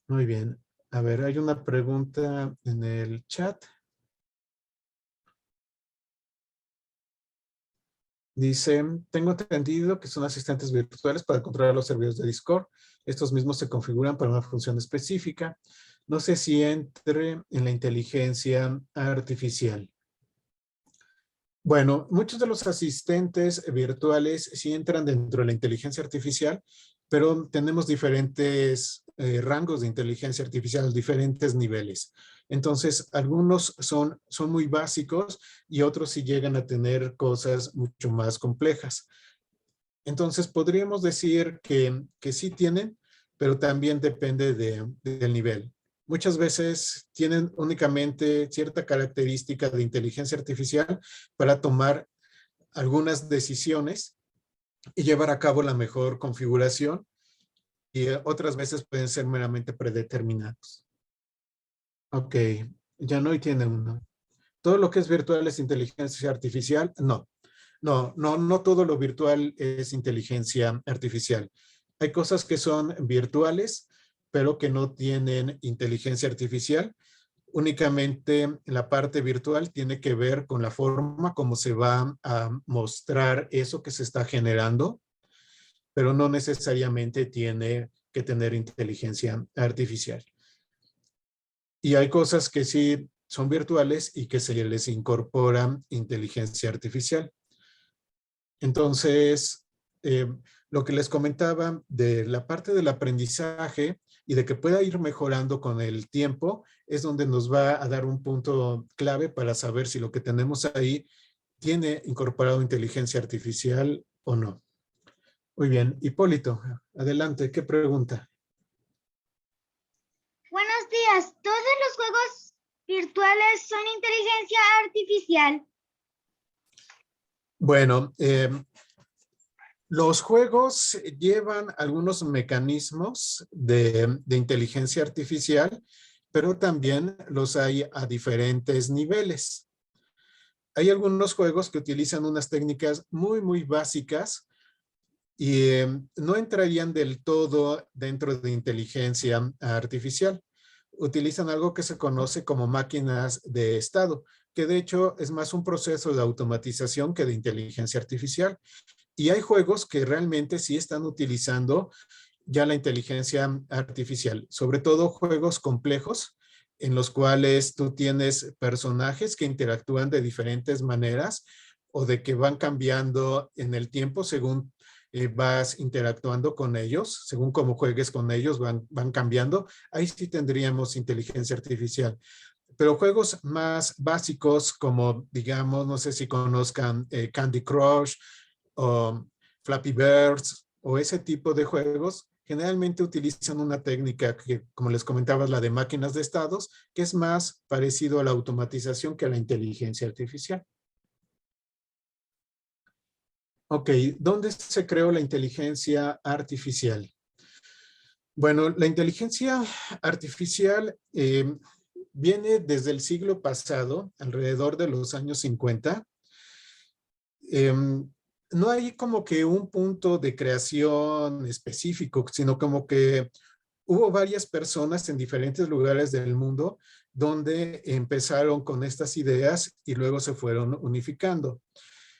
Muy bien. A ver, hay una pregunta en el chat. Dice, tengo entendido que son asistentes virtuales para controlar los servidores de Discord. Estos mismos se configuran para una función específica. No sé si entre en la inteligencia artificial. Bueno, muchos de los asistentes virtuales sí entran dentro de la inteligencia artificial, pero tenemos diferentes rangos de inteligencia artificial, diferentes niveles. Entonces, algunos son muy básicos y otros sí llegan a tener cosas mucho más complejas. Entonces, podríamos decir que sí tienen, pero también depende del nivel. Muchas veces tienen únicamente cierta característica de inteligencia artificial para tomar algunas decisiones y llevar a cabo la mejor configuración y otras veces pueden ser meramente predeterminados. Ok, ya no tiene uno. ¿Todo lo que es virtual es inteligencia artificial? No. No todo lo virtual es inteligencia artificial. Hay cosas que son virtuales, pero que no tienen inteligencia artificial. Únicamente la parte virtual tiene que ver con la forma como se va a mostrar eso que se está generando, pero no necesariamente tiene que tener inteligencia artificial. Y hay cosas que sí son virtuales y que se les incorpora inteligencia artificial. Entonces, lo que les comentaba de la parte del aprendizaje y de que pueda ir mejorando con el tiempo es donde nos va a dar un punto clave para saber si lo que tenemos ahí tiene incorporado inteligencia artificial o no. Muy bien, Hipólito, adelante, ¿qué pregunta? Buenos días, ¿todos los juegos virtuales son inteligencia artificial? Bueno, los juegos llevan algunos mecanismos de inteligencia artificial, pero también los hay a diferentes niveles. Hay algunos juegos que utilizan unas técnicas muy básicas y no entrarían del todo dentro de inteligencia artificial. Utilizan algo que se conoce como máquinas de estado, que de hecho es más un proceso de automatización que de inteligencia artificial. Y hay juegos que realmente sí están utilizando ya la inteligencia artificial, sobre todo juegos complejos en los cuales tú tienes personajes que interactúan de diferentes maneras o de que van cambiando en el tiempo según vas interactuando con ellos, según cómo juegues con ellos van cambiando. Ahí sí tendríamos inteligencia artificial. Pero juegos más básicos como, digamos, no sé si conozcan Candy Crush o Flappy Birds o ese tipo de juegos, generalmente utilizan una técnica que, como les comentaba, la de máquinas de estados, que es más parecido a la automatización que a la inteligencia artificial. Ok, ¿dónde se creó la inteligencia artificial? Bueno, la inteligencia artificial viene desde el siglo pasado, alrededor de los años 50. No hay como que un punto de creación específico, sino como que hubo varias personas en diferentes lugares del mundo donde empezaron con estas ideas y luego se fueron unificando.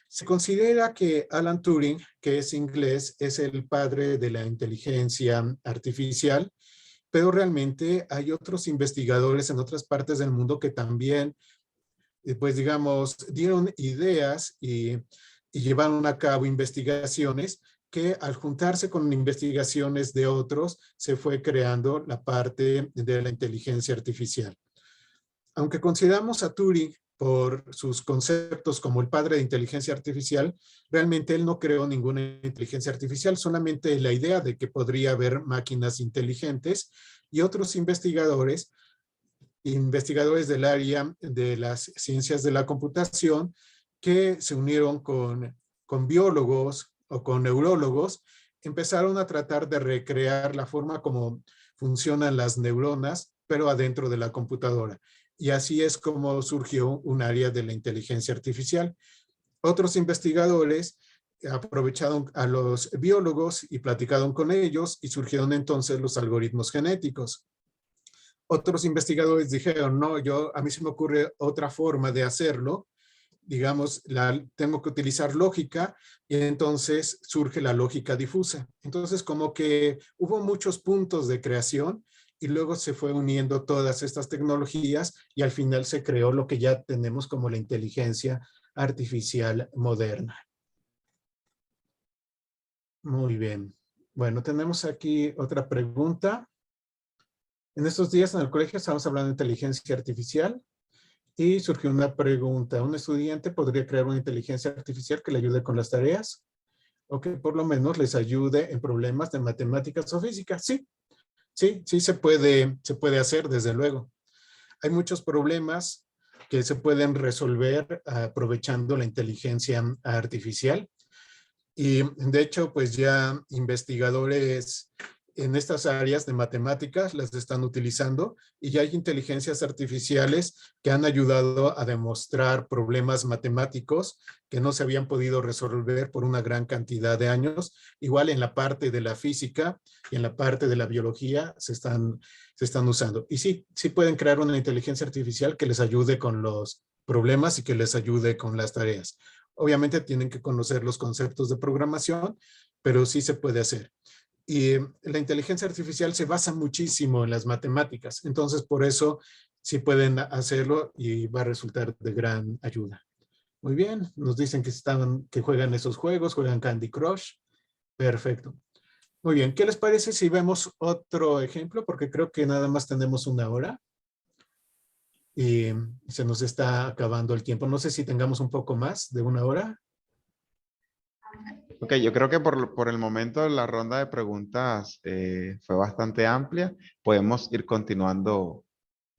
Se considera que Alan Turing, que es inglés, es el padre de la inteligencia artificial, pero realmente hay otros investigadores en otras partes del mundo que también, pues digamos, dieron ideas y llevaron a cabo investigaciones que al juntarse con investigaciones de otros, se fue creando la parte de la inteligencia artificial. Aunque consideramos a Turing por sus conceptos como el padre de inteligencia artificial, realmente él no creó ninguna inteligencia artificial, solamente la idea de que podría haber máquinas inteligentes, y otros investigadores del área de las ciencias de la computación que se unieron con biólogos o con neurólogos, empezaron a tratar de recrear la forma como funcionan las neuronas, pero adentro de la computadora. Y así es como surgió un área de la inteligencia artificial. Otros investigadores aprovecharon a los biólogos y platicaron con ellos y surgieron entonces los algoritmos genéticos. Otros investigadores dijeron, no, a mí se me ocurre otra forma de hacerlo. Digamos, tengo que utilizar lógica y entonces surge la lógica difusa. Entonces, como que hubo muchos puntos de creación y luego se fue uniendo todas estas tecnologías y al final se creó lo que ya tenemos como la inteligencia artificial moderna. Muy bien. Bueno, tenemos aquí otra pregunta. En estos días en el colegio estamos hablando de inteligencia artificial y surgió una pregunta. ¿Un estudiante podría crear una inteligencia artificial que le ayude con las tareas o que por lo menos les ayude en problemas de matemáticas o física? Sí, sí se puede hacer, desde luego. Hay muchos problemas que se pueden resolver aprovechando la inteligencia artificial. Y de hecho, pues ya investigadores en estas áreas de matemáticas las están utilizando y ya hay inteligencias artificiales que han ayudado a demostrar problemas matemáticos que no se habían podido resolver por una gran cantidad de años. Igual en la parte de la física y en la parte de la biología se están usando. Y sí pueden crear una inteligencia artificial que les ayude con los problemas y que les ayude con las tareas. Obviamente tienen que conocer los conceptos de programación, pero sí se puede hacer. Y la inteligencia artificial se basa muchísimo en las matemáticas. Entonces, por eso sí pueden hacerlo y va a resultar de gran ayuda. Muy bien, nos dicen que juegan esos juegos, juegan Candy Crush. Perfecto. Muy bien, ¿qué les parece si vemos otro ejemplo? Porque creo que nada más tenemos una hora. Y se nos está acabando el tiempo. No sé si tengamos un poco más de una hora. Ok, yo creo que por el momento la ronda de preguntas fue bastante amplia. Podemos ir continuando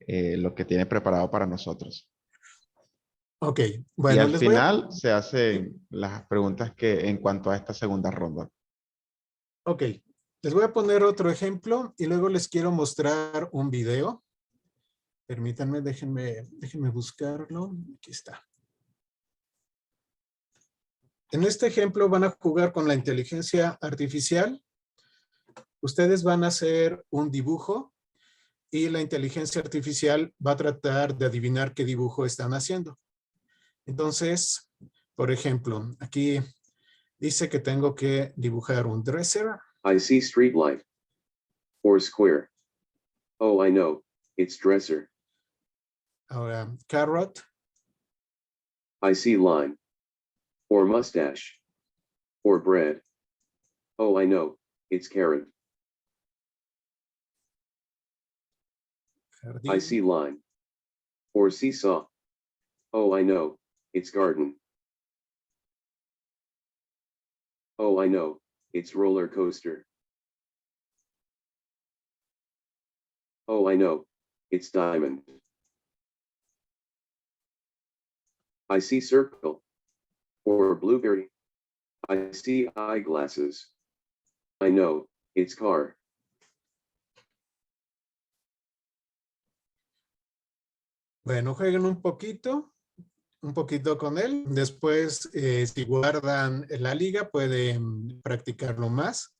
lo que tiene preparado para nosotros. Ok, Y bueno, al les voy a... final se hacen las preguntas que en cuanto a esta segunda ronda. Ok, les voy a poner otro ejemplo y luego les quiero mostrar un video. Permítanme, déjenme buscarlo. Aquí está. En este ejemplo van a jugar con la inteligencia artificial. Ustedes van a hacer un dibujo y la inteligencia artificial va a tratar de adivinar qué dibujo están haciendo. Entonces, por ejemplo, aquí dice que tengo que dibujar un dresser. I see street light. Or square. Oh, I know. It's dresser. Ahora, carrot. I see line. Or mustache. Or bread. Oh, I know. It's carrot. Jardín. I see line. Or seesaw. Oh, I know. It's garden. Oh, I know. It's roller coaster. Oh, I know. It's diamond. I see circle. Or blueberry. I see eyeglasses. I know. It's car. Bueno, jueguen un poquito con él. Después, si guardan la liga, pueden practicarlo más.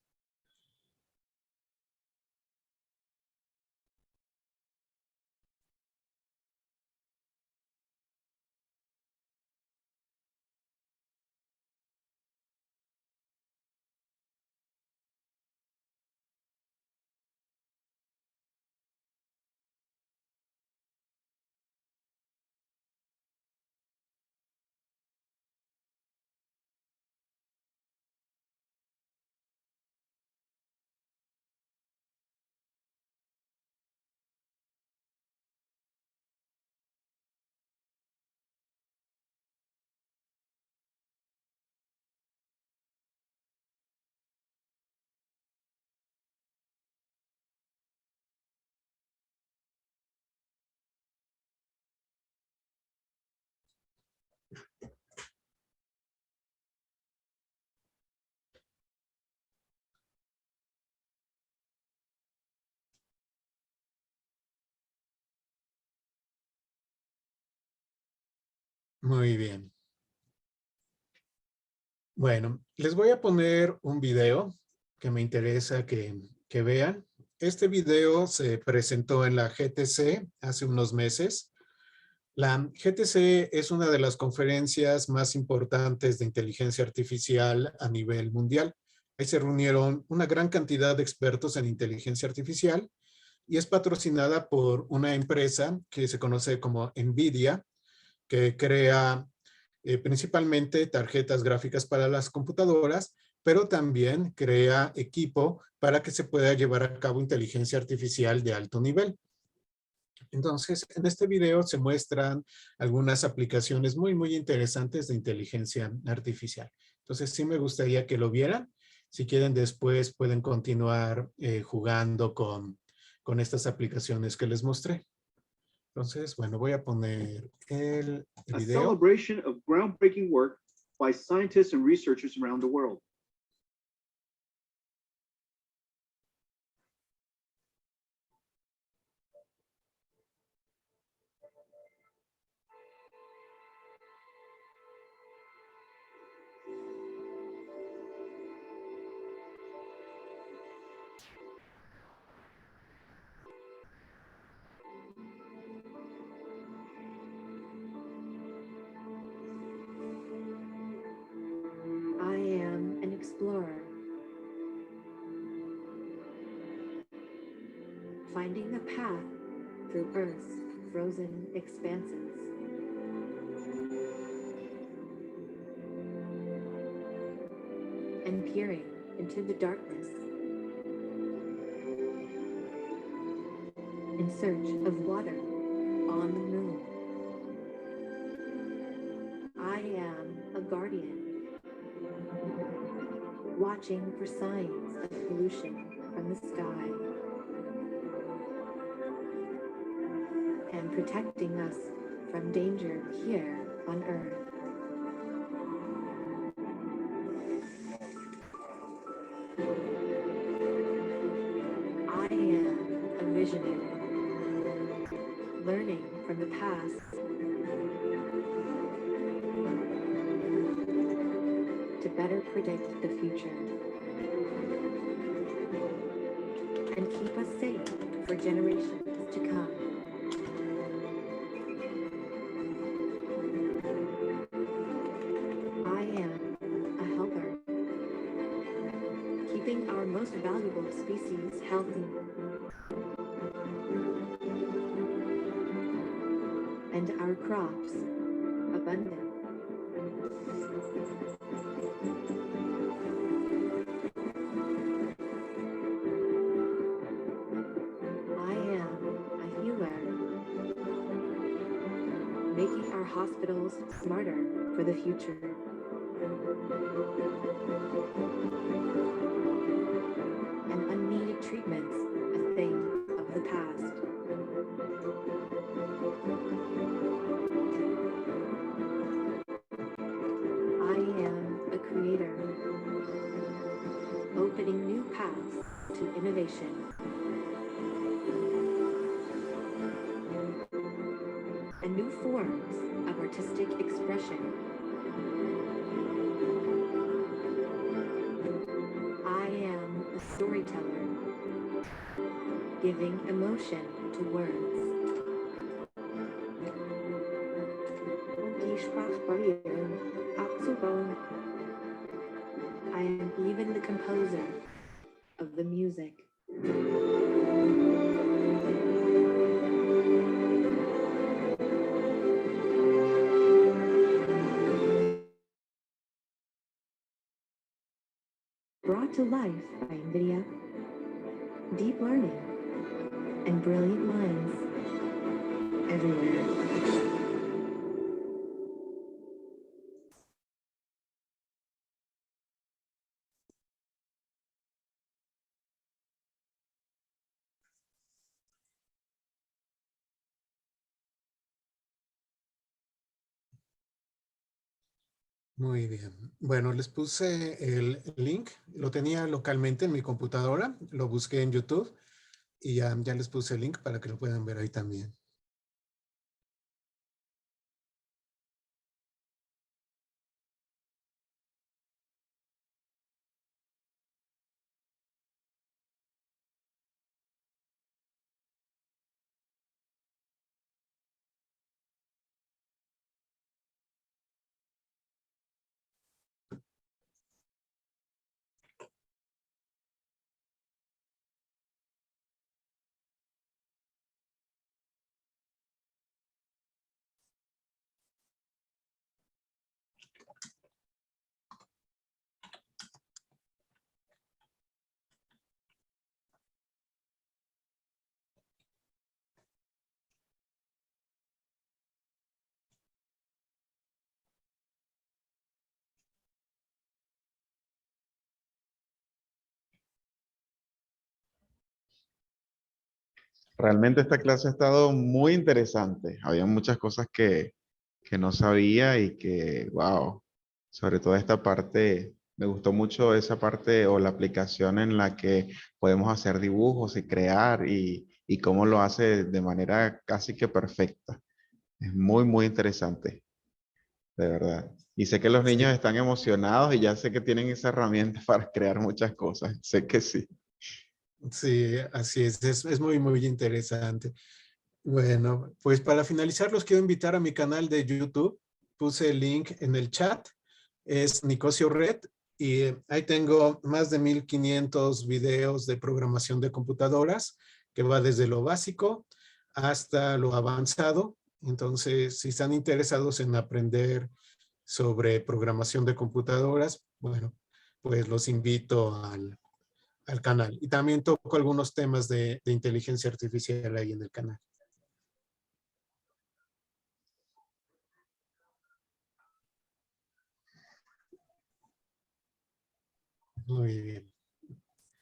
Muy bien. Bueno, les voy a poner un video que me interesa que vean. Este video se presentó en la GTC hace unos meses. La GTC es una de las conferencias más importantes de inteligencia artificial a nivel mundial. Ahí se reunieron una gran cantidad de expertos en inteligencia artificial y es patrocinada por una empresa que se conoce como NVIDIA, que crea principalmente tarjetas gráficas para las computadoras, pero también crea equipo para que se pueda llevar a cabo inteligencia artificial de alto nivel. Entonces, en este video se muestran algunas aplicaciones muy interesantes de inteligencia artificial. Entonces, sí me gustaría que lo vieran. Si quieren, después pueden continuar jugando con estas aplicaciones que les mostré. Entonces, bueno, voy a poner el A video. celebration of groundbreaking work by scientists and researchers around the world. I am an explorer, finding the path through Earth's frozen expanses. And peering into the darkness in search of water on the moon. I am a guardian, watching for signs of pollution from the sky and protecting us from danger here on Earth. I am a visionary, learning from the past to better predict the future and keep us safe for generations to come. I am a helper, keeping our most valuable species healthy and our crops abundant. I am a healer, making our hospitals smarter for the future. And unneeded treatments a thing of the past. I am a creator, opening new paths to innovation. new forms of artistic expression. I am a storyteller, giving emotion to words. Die Sprachbarrieren abzubauen. I am even the composer of the music. Brought to life by NVIDIA, deep learning, and brilliant minds everywhere. Muy bien. Bueno, les puse el link. Lo tenía localmente en mi computadora. Lo busqué en YouTube y ya les puse el link para que lo puedan ver ahí también. Realmente esta clase ha estado muy interesante. Había muchas cosas que no sabía y que, wow, sobre todo esta parte, me gustó mucho esa parte o la aplicación en la que podemos hacer dibujos y crear y cómo lo hace de manera casi que perfecta. Es muy, muy interesante, de verdad. Y sé que los Sí. niños están emocionados y ya sé que tienen esa herramienta para crear muchas cosas. Sé que sí. Sí, así es. Es muy, muy interesante. Bueno, pues para finalizar los quiero invitar a mi canal de YouTube. Puse el link en el chat. Es Nicosio Red y ahí tengo más de 1500 videos de programación de computadoras que va desde lo básico hasta lo avanzado. Entonces, si están interesados en aprender sobre programación de computadoras, bueno, pues los invito al canal. Y también toco algunos temas de inteligencia artificial ahí en el canal. Muy bien.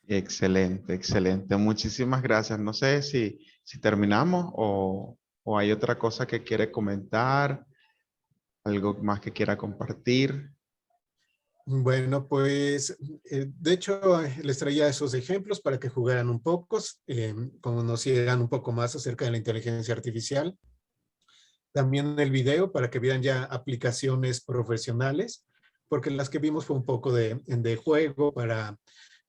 Excelente, excelente. Muchísimas gracias. No sé si terminamos o hay otra cosa que quiere comentar, algo más que quiera compartir. Bueno, pues de hecho les traía esos ejemplos para que jugaran un poco, conocieran un poco más acerca de la inteligencia artificial. También el video para que vieran ya aplicaciones profesionales, porque las que vimos fue un poco de juego para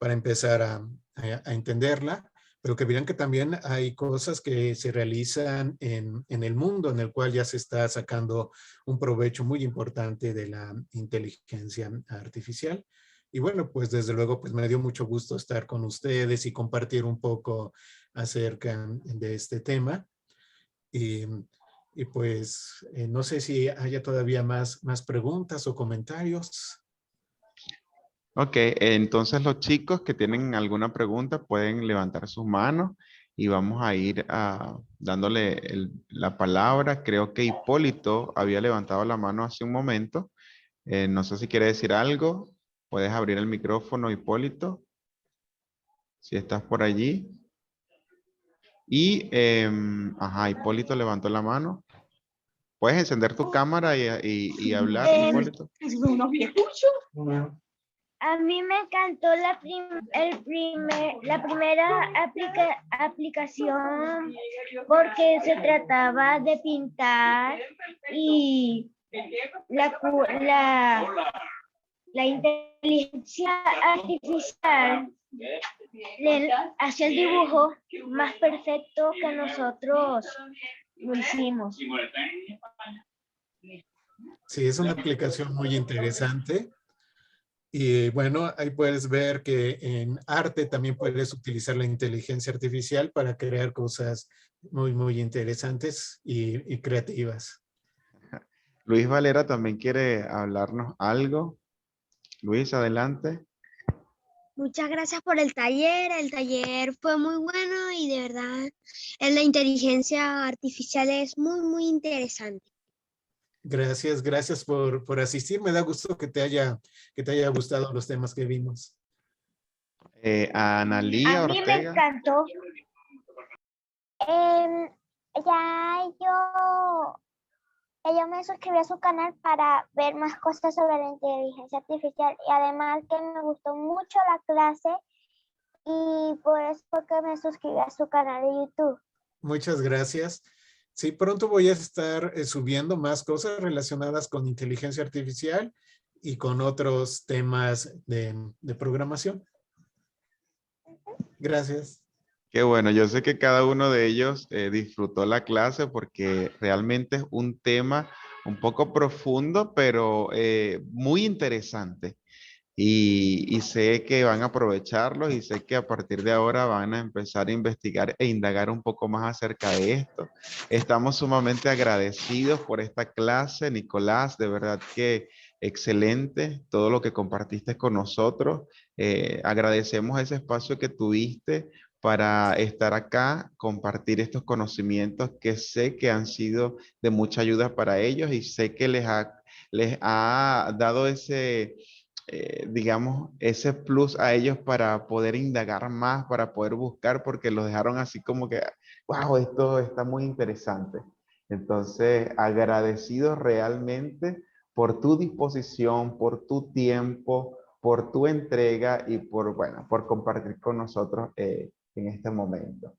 empezar a entenderla, pero que vieran que también hay cosas que se realizan en el mundo en el cual ya se está sacando un provecho muy importante de la inteligencia artificial. Y bueno, pues desde luego pues me dio mucho gusto estar con ustedes y compartir un poco acerca de este tema. Y, y pues no sé si haya todavía más preguntas o comentarios. Ok, entonces los chicos que tienen alguna pregunta pueden levantar sus manos y vamos a ir dándole la palabra. Creo que Hipólito había levantado la mano hace un momento. No sé si quiere decir algo. Puedes abrir el micrófono, Hipólito, si estás por allí. Y, ajá, Hipólito levantó la mano. ¿Puedes encender tu cámara y hablar, Hipólito? Esos son unos viejuchos. A mí me encantó la primera aplicación porque se trataba de pintar y la inteligencia artificial hace el dibujo más perfecto que nosotros lo hicimos. Sí, es una aplicación muy interesante. Y bueno, ahí puedes ver que en arte también puedes utilizar la inteligencia artificial para crear cosas muy interesantes y creativas. Luis Valera también quiere hablarnos algo. Luis, adelante. Muchas gracias por el taller. El taller fue muy bueno y de verdad la inteligencia artificial es muy interesante. Gracias por asistir. Me da gusto que te haya gustado los temas que vimos. Analía A mí me Ortega. encantó. Yo me suscribí a su canal para ver más cosas sobre la inteligencia artificial y además que me gustó mucho la clase y por eso fue que me suscribí a su canal de YouTube. Muchas gracias. Sí, pronto voy a estar subiendo más cosas relacionadas con inteligencia artificial y con otros temas de programación. Gracias. Qué bueno, yo sé que cada uno de ellos disfrutó la clase porque realmente es un tema un poco profundo, pero muy interesante. Y sé que van a aprovecharlos y sé que a partir de ahora van a empezar a investigar e indagar un poco más acerca de esto. Estamos sumamente agradecidos por esta clase, Nicolás, de verdad que excelente todo lo que compartiste con nosotros. Agradecemos ese espacio que tuviste para estar acá, compartir estos conocimientos que sé que han sido de mucha ayuda para ellos y sé que les ha dado ese digamos, ese plus a ellos para poder indagar más, para poder buscar, porque los dejaron así como que, wow, esto está muy interesante. Entonces, agradecidos realmente por tu disposición, por tu tiempo, por tu entrega y por, bueno, por compartir con nosotros en este momento.